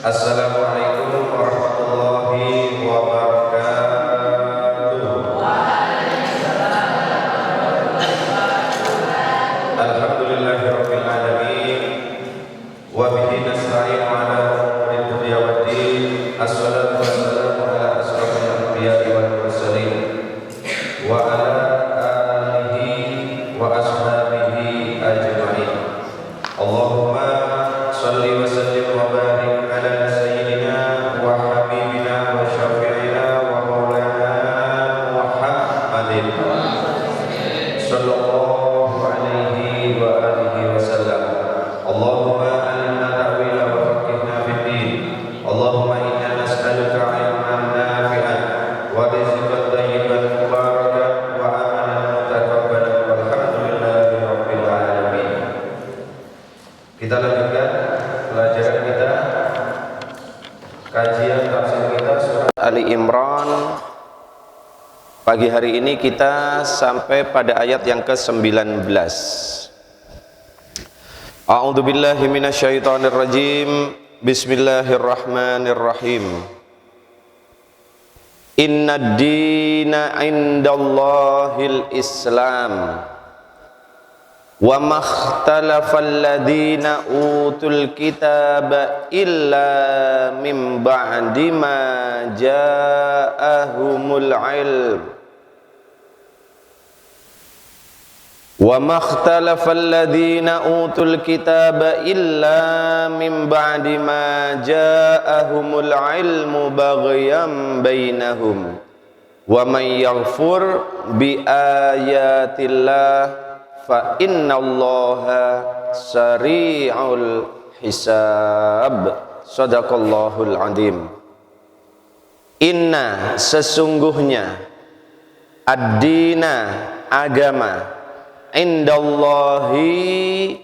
Assalamualaikum warahmatullahi wabarakatuh. Alhamdulillahirabbil alamin wa bihi nasta'inu ala umuri dunya waddin. Assalatu wassalamu ala asrofil anbiya'i wal mursalin wa ala alihi wa ashabihi ajma'in. Allahumma shalli wa sallim wa barik ala sayyidina wa habibina wa syafi'ina wa maulana Muhammadin sallallahu alaihi wa alihi wa sallam. Allahumma alimna ta'wila wa faqihna fid din. Allahumma inna nas'aluka ilman nafi'an wa rizqan thayyiban mubarakan wa amalan mutakabbalan walhamdulillahi rabbil alamin. Kita lanjutkan pelajaran kita, kajian tafsir kita surat Ali Imran. Pagi hari ini kita sampai pada ayat yang ke-19. A'udzu billahi minasyaitonir rajim. Bismillahirrahmanirrahim. Innad dina 'indallahil Islam. Wa makhtalafal ladzina utul kitaba illa min ba'di ma ja'ahumul ilm. Wa makhtalafal ladzina utul kitaba illa min ba'di ma ja'ahumul ilmu baghyan bainahum. Wa may yaghfur bi ayatillah fa innallaha sari'ul hisab. Shadaqallahul azim. Inna, sesungguhnya, ad-dina, agama, indallahi,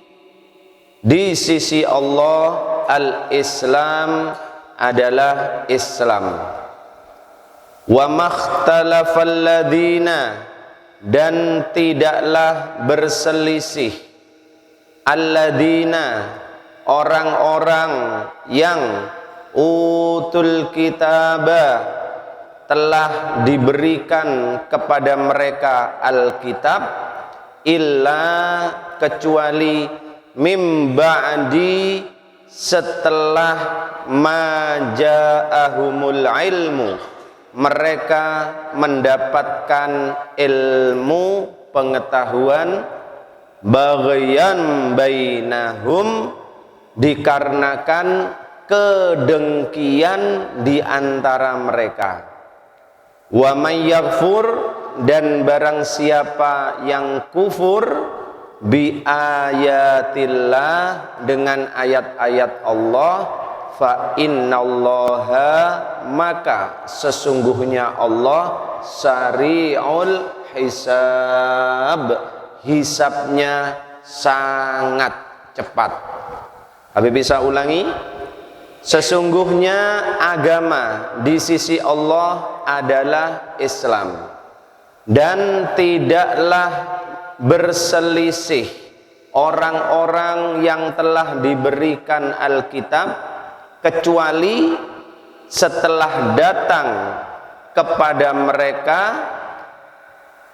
di sisi Allah, al-Islam, adalah Islam. Wa makhtalafal ladzina, dan tidaklah berselisih, alladzina, orang-orang yang utul kitaba, telah diberikan kepada mereka Alkitab, illa, kecuali, mim ba'di, setelah ma ja'ahumul ilmu, mereka mendapatkan ilmu, pengetahuan, baghyan bainahum, dikarenakan kedengkian di antara mereka. Wa may yaghfur, dan barang siapa yang kufur, bi ayatillah, dengan ayat-ayat Allah, fa innallaha, maka sesungguhnya Allah, sari'ul hisab, hisabnya sangat cepat. Habis bisa ulangi? Sesungguhnya agama di sisi Allah adalah Islam, dan tidaklah berselisih orang-orang yang telah diberikan Alkitab, kecuali setelah datang kepada mereka,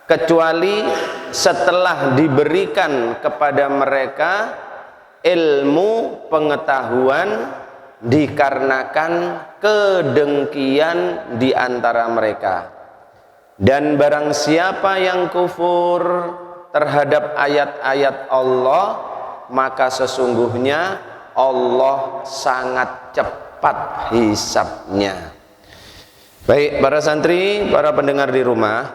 kecuali setelah diberikan kepada mereka ilmu, pengetahuan, dikarenakan kedengkian di antara mereka. Dan barang siapa yang kufur terhadap ayat-ayat Allah, maka sesungguhnya Allah sangat cepat hisabnya. Baik para santri, para pendengar di rumah,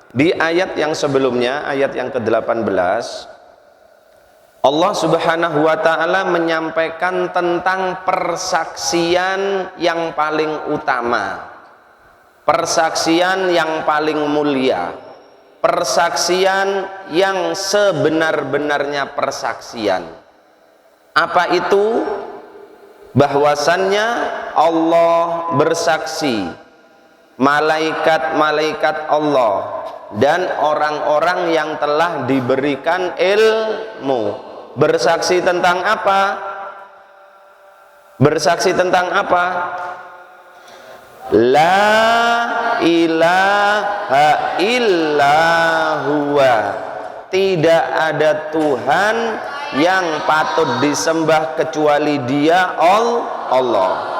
di ayat yang sebelumnya, ayat yang ke-18, Allah Subhanahu wa ta'ala menyampaikan tentang persaksian yang paling utama, persaksian yang paling mulia, persaksian yang sebenar-benarnya persaksian. Apa itu? Bahwasannya Allah bersaksi, malaikat-malaikat Allah, dan orang-orang yang telah diberikan ilmu bersaksi tentang apa? Bersaksi tentang apa? La ilaha illa huwa. Tidak ada Tuhan yang patut disembah kecuali Dia, Allah.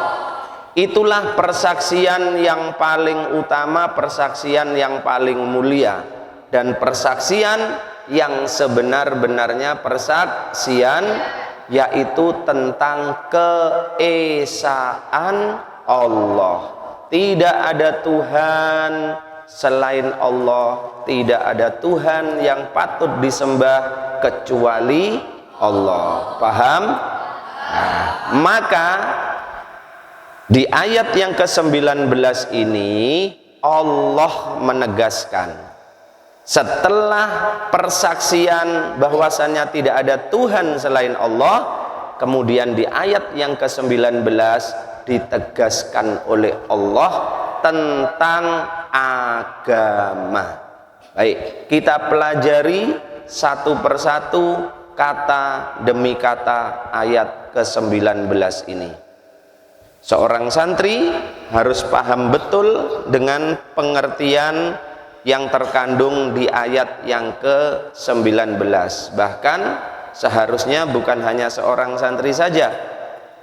Itulah persaksian yang paling utama, persaksian yang paling mulia, dan persaksian yang sebenar-benarnya persaksian, yaitu tentang keesaan Allah. Tidak ada Tuhan selain Allah, tidak ada Tuhan yang patut disembah kecuali Allah. Paham? Nah, maka di ayat yang ke-19 ini Allah menegaskan, setelah persaksian bahwasannya tidak ada Tuhan selain Allah, kemudian di ayat yang ke-19 ditegaskan oleh Allah tentang agama. Baik, kita pelajari satu persatu kata demi kata ayat ke-19 ini. Seorang santri harus paham betul dengan pengertian yang terkandung di ayat yang ke-19. Bahkan seharusnya bukan hanya seorang santri saja,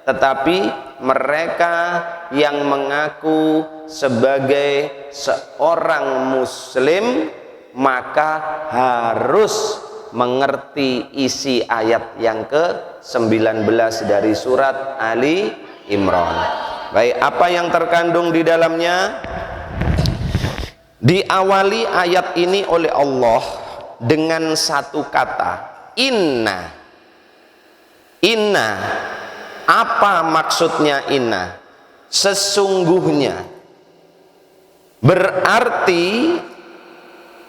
tetapi mereka yang mengaku sebagai seorang muslim maka harus mengerti isi ayat yang ke-19 dari surat Ali Imran. Baik, apa yang terkandung di dalamnya? Diawali ayat ini oleh Allah dengan satu kata, inna. Inna, apa maksudnya inna? Sesungguhnya. Berarti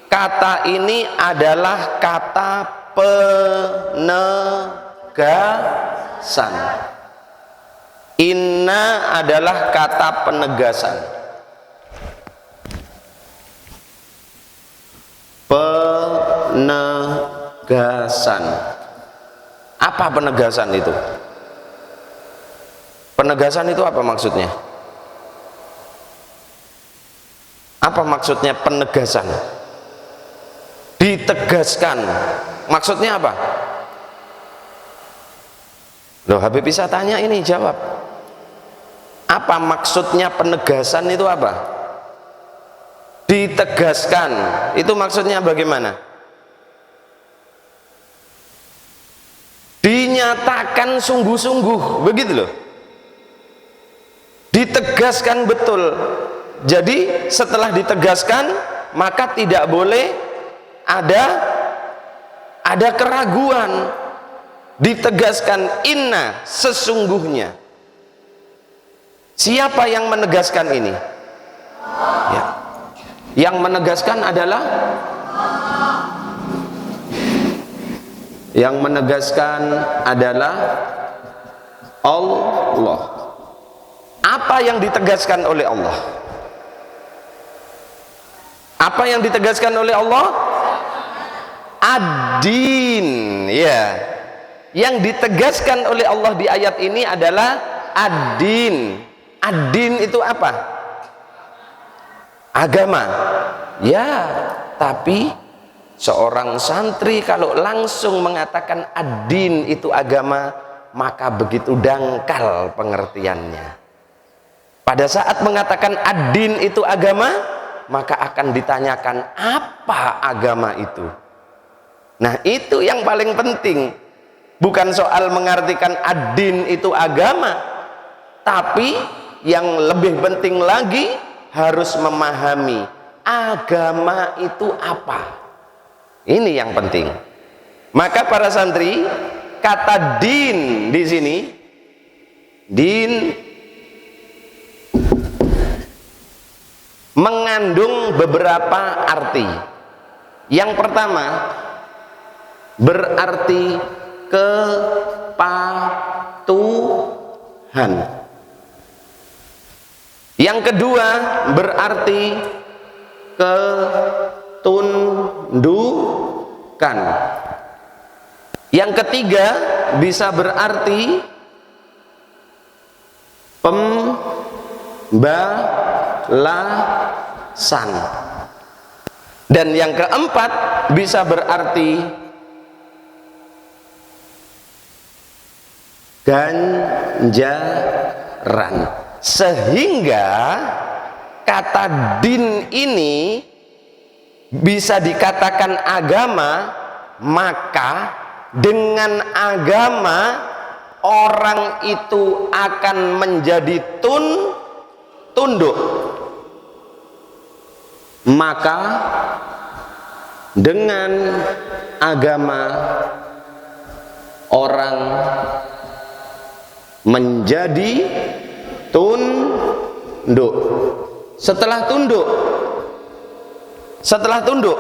kata ini adalah kata penegasan. Inna adalah kata penegasan. Penegasan. Apa penegasan itu? Penegasan itu apa maksudnya? Apa maksudnya penegasan? Ditegaskan. Maksudnya apa? Loh, Habib bisa tanya ini, jawab. Apa maksudnya penegasan itu apa? Ditegaskan. Itu maksudnya bagaimana? Dinyatakan sungguh-sungguh, begitu loh. Ditegaskan betul. Jadi setelah ditegaskan maka tidak boleh ada keraguan. Ditegaskan inna, sesungguhnya. Siapa yang menegaskan ini? Ya. Yang menegaskan adalah Allah. Apa yang ditegaskan oleh Allah? Apa yang ditegaskan oleh Allah? Ad-din, ya. Yang ditegaskan oleh Allah di ayat ini adalah ad-din. Ad-din itu apa? Agama. Ya, tapi seorang santri kalau langsung mengatakan ad-din itu agama, maka begitu dangkal pengertiannya. Pada saat mengatakan ad-din itu agama, maka akan ditanyakan apa agama itu. Nah, itu yang paling penting. Bukan soal mengartikan ad-din itu agama, tapi yang lebih penting lagi harus memahami agama itu apa. Ini yang penting. Maka para santri, kata din di sini, din mengandung beberapa arti. Yang pertama, berarti kepatuhan. Yang kedua, berarti ketundukan. Yang ketiga, bisa berarti pembalasan. Dan yang keempat bisa berarti ganjaran. Sehingga kata din ini bisa dikatakan agama, maka dengan agama orang itu akan menjadi tunduk. Maka dengan agama orang menjadi tunduk. Setelah tunduk,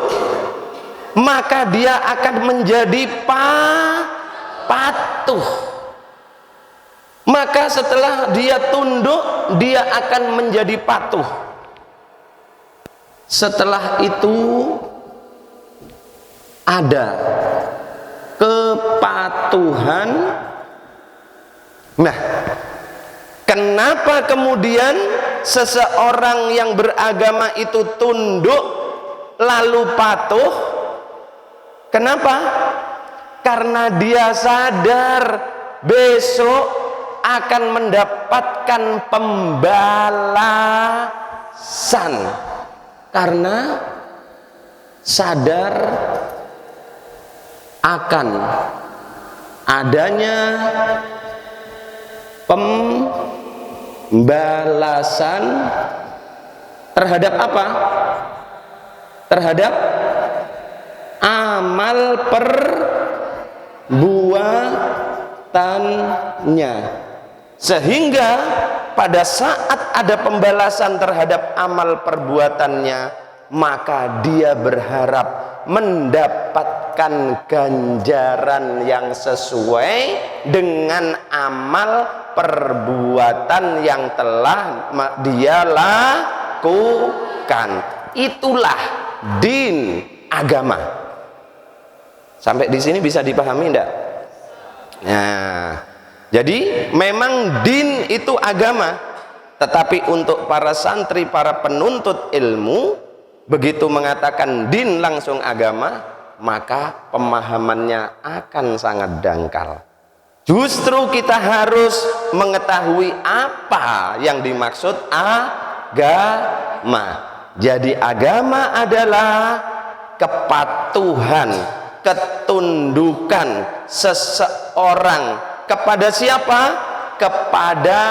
maka dia akan menjadi patuh. Maka setelah dia tunduk, dia akan menjadi patuh. Setelah itu ada kepatuhan. Nah, kenapa kemudian seseorang yang beragama itu tunduk lalu patuh? Kenapa? Karena dia sadar besok akan mendapatkan pembalasan. Karena sadar akan adanya pembalasan terhadap apa? Terhadap amal perbuatannya. Sehingga pada saat ada pembalasan terhadap amal perbuatannya, maka dia berharap mendapatkan ganjaran yang sesuai dengan amal perbuatan yang telah dia lakukan. Itulah din, agama. Sampai di sini bisa dipahami enggak? Nah, jadi memang din itu agama, tetapi untuk para santri, para penuntut ilmu, begitu mengatakan din langsung agama, maka pemahamannya akan sangat dangkal. Justru kita harus mengetahui apa yang dimaksud agama. Jadi agama adalah kepatuhan, ketundukan seseorang kepada siapa? Kepada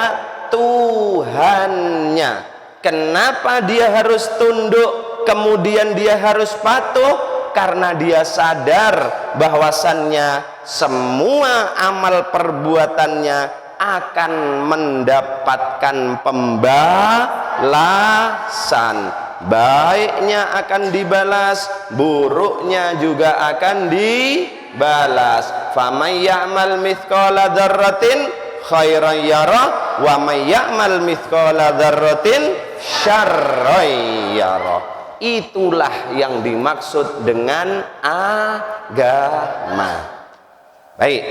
Tuhannya. Kenapa dia harus tunduk, kemudian dia harus patuh? Karena dia sadar bahwasannya semua amal perbuatannya akan mendapatkan pembalasan. Baiknya akan dibalas, buruknya juga akan dibalas. Faman ya'mal mithqala dzarratin khairan yara wa may ya'mal mithqala dzarratin syarran yara. Itulah yang dimaksud dengan agama. Baik,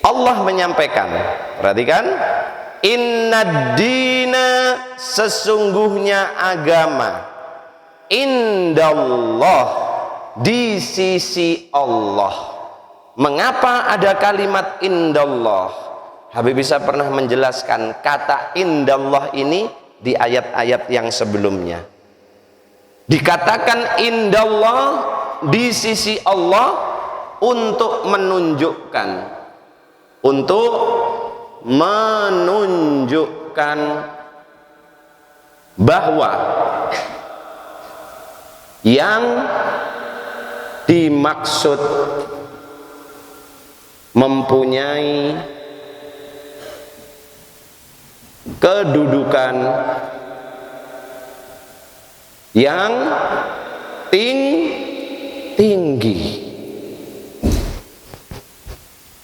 Allah menyampaikan, perhatikan, inna dina, sesungguhnya agama, indallah, di sisi Allah. Mengapa ada kalimat indallah? Habib bisa pernah menjelaskan kata indallah ini di ayat-ayat yang sebelumnya. Dikatakan indallah, di sisi Allah, untuk menunjukkan bahwa yang dimaksud mempunyai kedudukan yang tinggi.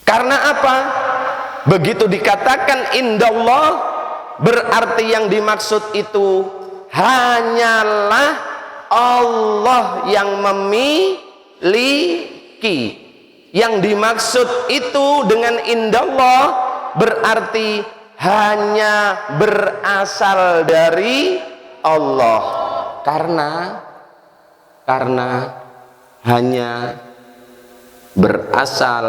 Karena apa? Begitu dikatakan indallah, berarti yang dimaksud itu hanyalah Allah yang memiliki. Yang dimaksud itu dengan indallah berarti hanya berasal dari Allah. Karena hanya berasal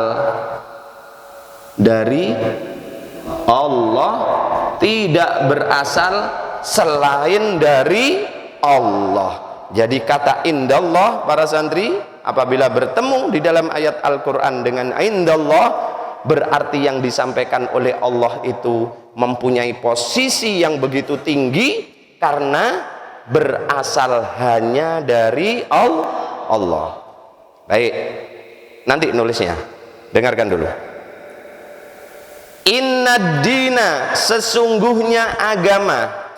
dari Allah, tidak berasal selain dari Allah. Jadi kata indallah, para santri, apabila bertemu di dalam ayat Al-Quran dengan indallah, berarti yang disampaikan oleh Allah itu mempunyai posisi yang begitu tinggi karena berasal hanya dari Allah. Baik, nanti nulisnya, dengarkan dulu. Inna dina, sesungguhnya agama,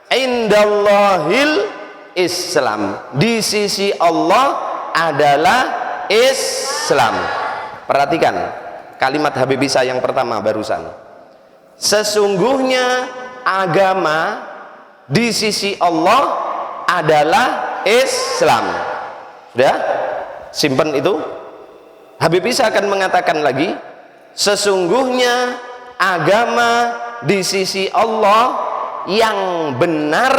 indallahil Islam, di sisi Allah adalah Islam. Perhatikan kalimat Habib Isa yang pertama barusan. Sesungguhnya agama di sisi Allah adalah Islam. Sudah? Simpan itu. Habib Isa akan mengatakan lagi, sesungguhnya agama di sisi Allah yang benar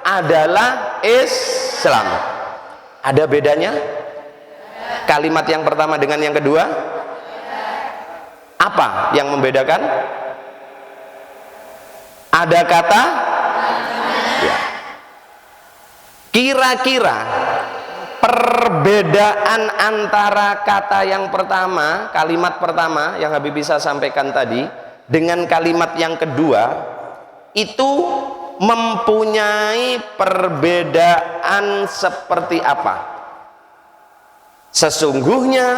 adalah Islam. Ada bedanya kalimat yang pertama dengan yang kedua? Apa yang membedakan? Ada kata ya. Kira-kira perbedaan antara kata yang pertama, kalimat pertama yang Habib bisa sampaikan tadi, dengan kalimat yang kedua itu mempunyai perbedaan seperti apa? Sesungguhnya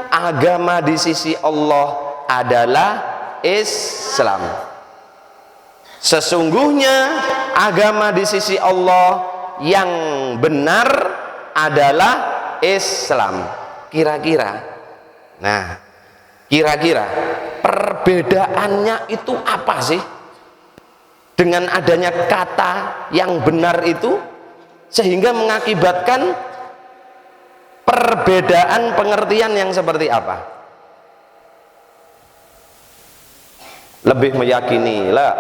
agama di sisi Allah adalah Islam. Sesungguhnya agama di sisi Allah yang benar adalah Islam. Kira-kira, nah, kira-kira perbedaannya itu apa sih dengan adanya kata yang benar itu, sehingga mengakibatkan perbedaan pengertian yang seperti apa? Lebih meyakini lah.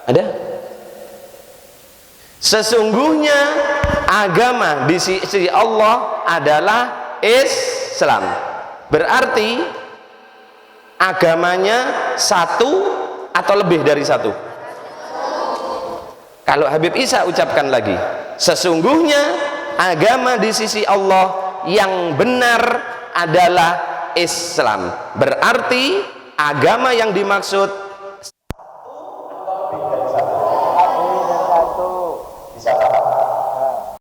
Ada? Sesungguhnya agama di sisi Allah adalah Islam. Berarti agamanya satu atau lebih dari satu? Kalau Habib Isa ucapkan lagi, sesungguhnya agama di sisi Allah yang benar adalah Islam. Berarti agama yang dimaksud